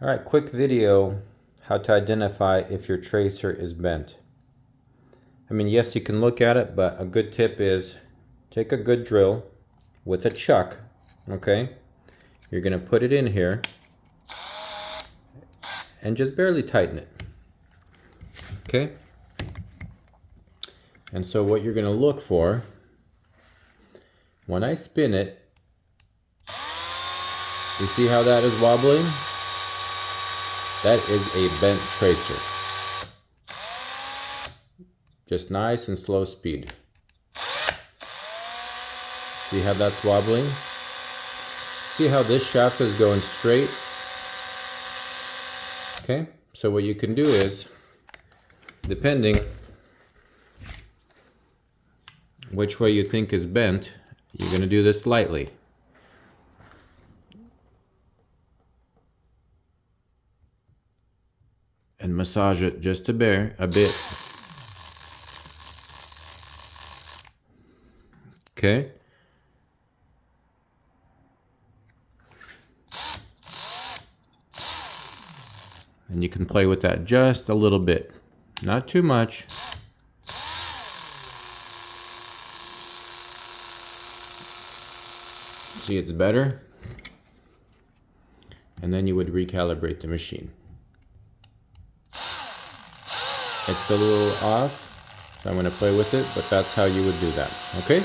All right, quick video how to identify if your tracer is bent. I mean, yes, you can look at it, but a good tip is take a good drill with a chuck, okay? You're gonna put it in here and just barely tighten it, okay? And so what you're gonna look for, when I spin it, you see how that is wobbling? That is a bent tracer. Just nice and slow speed. See how that's wobbling? See how this shaft is going straight? Okay, so what you can do is, depending which way you think is bent, you're gonna do this lightly. And massage it just a bit. Okay. And you can play with that just a little bit, not too much. See, it's better. And then you would recalibrate the machine. It's a little off, so I'm going to play with it, but that's how you would do that, okay?